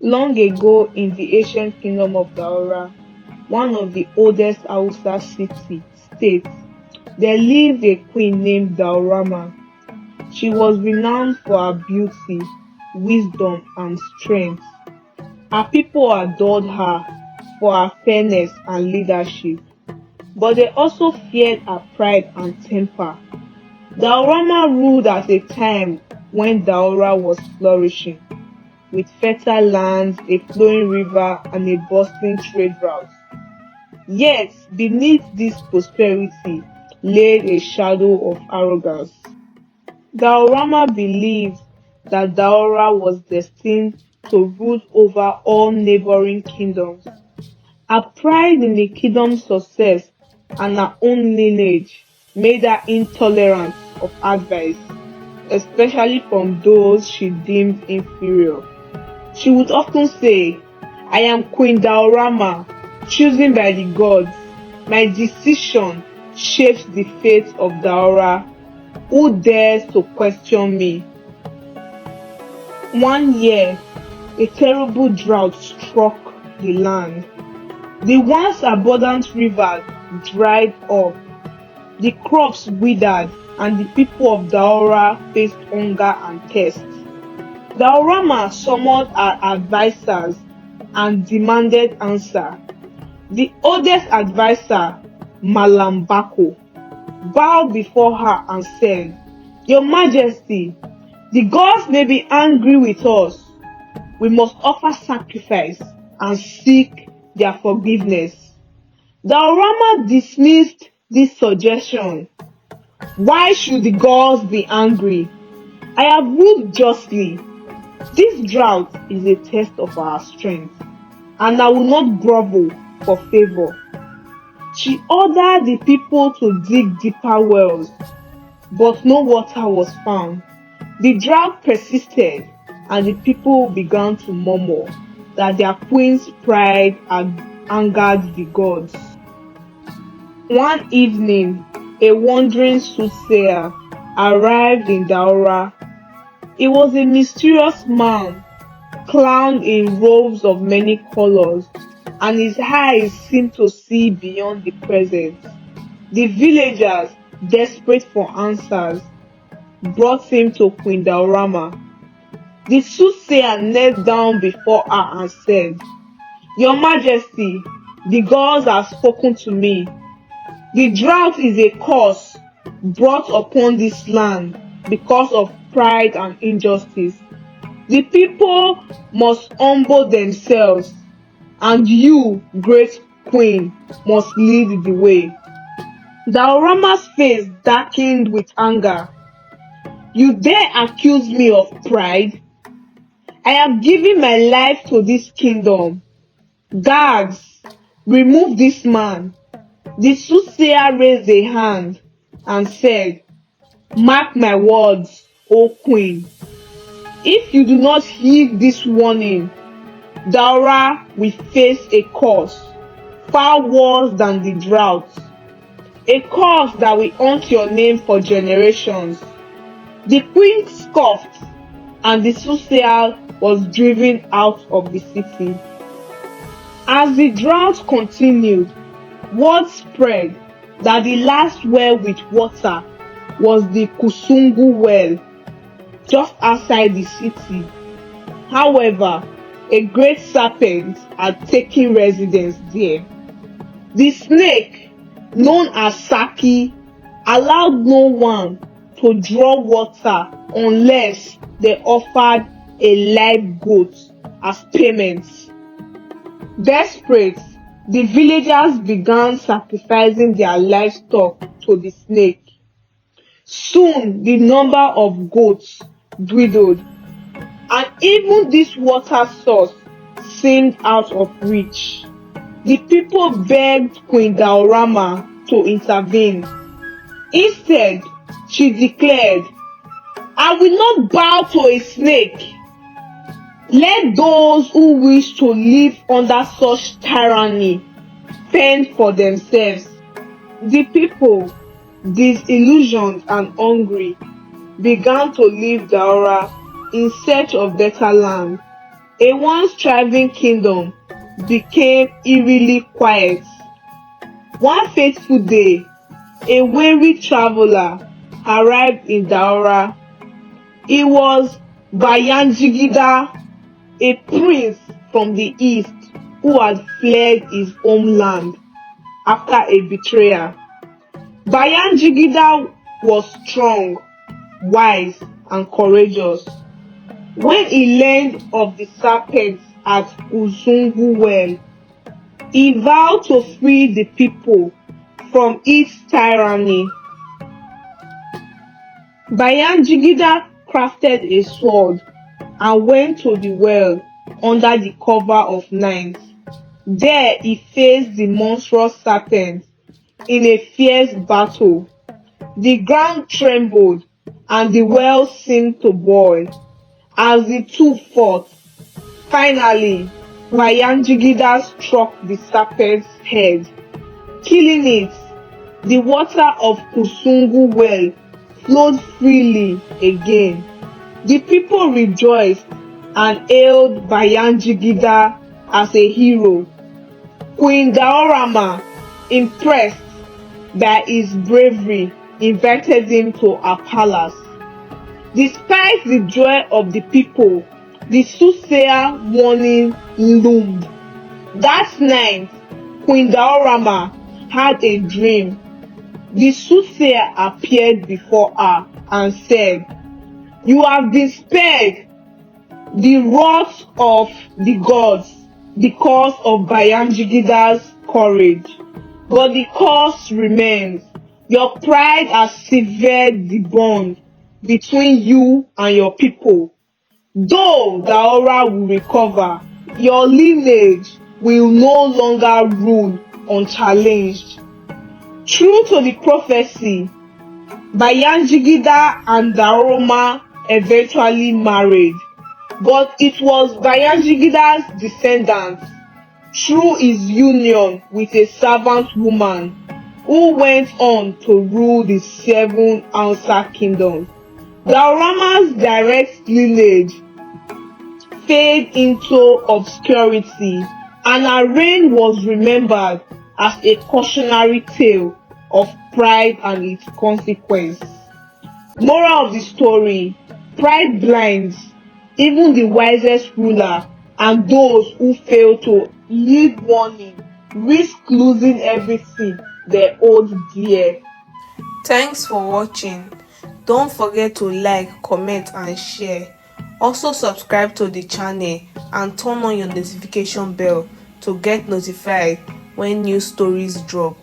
Long ago in the ancient kingdom of Daura, one of the oldest Hausa states, there lived a queen named Daurama. She was renowned for her beauty, wisdom, and strength. Her people adored her for her fairness and leadership, but they also feared her pride and temper. Daurama ruled at a time when Daura was flourishing, with fertile lands, a flowing river, and a bustling trade route. Yet, beneath this prosperity lay a shadow of arrogance. Daurama believed that Daura was destined to rule over all neighboring kingdoms. Her pride in the kingdom's success and her own lineage made her intolerant of advice, especially from those she deemed inferior. She would often say, "I am Queen Daurama, chosen by the gods. My decision shapes the fate of Daura. Who dares to question me?" One year, a terrible drought struck the land. The once abundant rivers dried up, the crops withered, and the people of Daura faced hunger and thirst. Daurama summoned her advisors and demanded answer. The oldest advisor, Malambako, bowed before her and said, "Your Majesty, the gods may be angry with us. We must offer sacrifice and seek their forgiveness." Daurama dismissed this suggestion. "Why should the gods be angry? I have ruled justly. This drought is a test of our strength, and I will not grovel for favor." She ordered the people to dig deeper wells, but no water was found. The drought persisted, and the people began to murmur that their queen's pride had angered the gods. One evening, a wandering soothsayer arrived in Daura. He was a mysterious man, crowned in robes of many colors, and his eyes seemed to see beyond the present. The villagers, desperate for answers, brought him to Queen Daurama. The soothsayer knelt down before her and said, "Your Majesty, the gods have spoken to me. The drought is a curse brought upon this land because of pride and injustice. The people must humble themselves, and you, great queen, must lead the way." Daurama's face darkened with anger. "You dare accuse me of pride? I have given my life to this kingdom. Guards, remove this man." The soothsayer raised a hand and said, "Mark my words, O queen. If you do not heed this warning, Daura will face a curse far worse than the drought. A curse that will haunt your name for generations." The queen scoffed, and the soothsayer was driven out of the city. As the drought continued, word spread that the last well with water was the Kusungu well, just outside the city. However, a great serpent had taken residence there. The snake, known as Saki, allowed no one to draw water unless they offered a live goat as payment. Desperate, the villagers began sacrificing their livestock to the snake. Soon the number of goats dwindled, and even this water source seemed out of reach. The people begged Queen Daurama to intervene. Instead, she declared, "I will not bow to a snake. Let those who wish to live under such tyranny fend for themselves." The people, disillusioned and hungry, began to leave Daura in search of better land. A once thriving kingdom became eerily quiet. One fateful day, a weary traveler arrived in Daura. He was Bayajidda, a prince from the east who had fled his homeland after a betrayal. Bayajidda was strong, wise, and courageous. When he learned of the serpent at Uzungu well, he vowed to free the people from its tyranny. Bayajidda crafted a sword and went to the well under the cover of night. There he faced the monstrous serpent in a fierce battle. The ground trembled and the well seemed to boil as the two fought. Finally, Bayajidda struck the serpent's head, killing it. The water of Kusungu well flowed freely again. The people rejoiced and hailed Bayajidda as a hero. Queen Daurama, impressed by his bravery, invited him to her palace. Despite the joy of the people, the soothsayer warning loomed. That night, Queen Daurama had a dream. The soothsayer appeared before her and said, "You have been spared the wrath of the gods because of Bayajidda's courage. But the curse remains. Your pride has severed the bond between you and your people. Though Daura will recover, your lineage will no longer rule unchallenged." True to the prophecy, Bayajidda and Daurama eventually married, but it was Bayajidda's descendants, through his union with a servant woman, who went on to rule the 7 Hausa kingdoms. Daurama's direct lineage faded into obscurity, and her reign was remembered as a cautionary tale of pride and its consequence. Moral of the story: pride blinds even the wisest ruler, and those who fail to heed warning risk losing everything they hold dear. Thanks for watching. Don't forget to like, comment and share. Also subscribe to the channel and turn on your notification bell to get notified when new stories drop.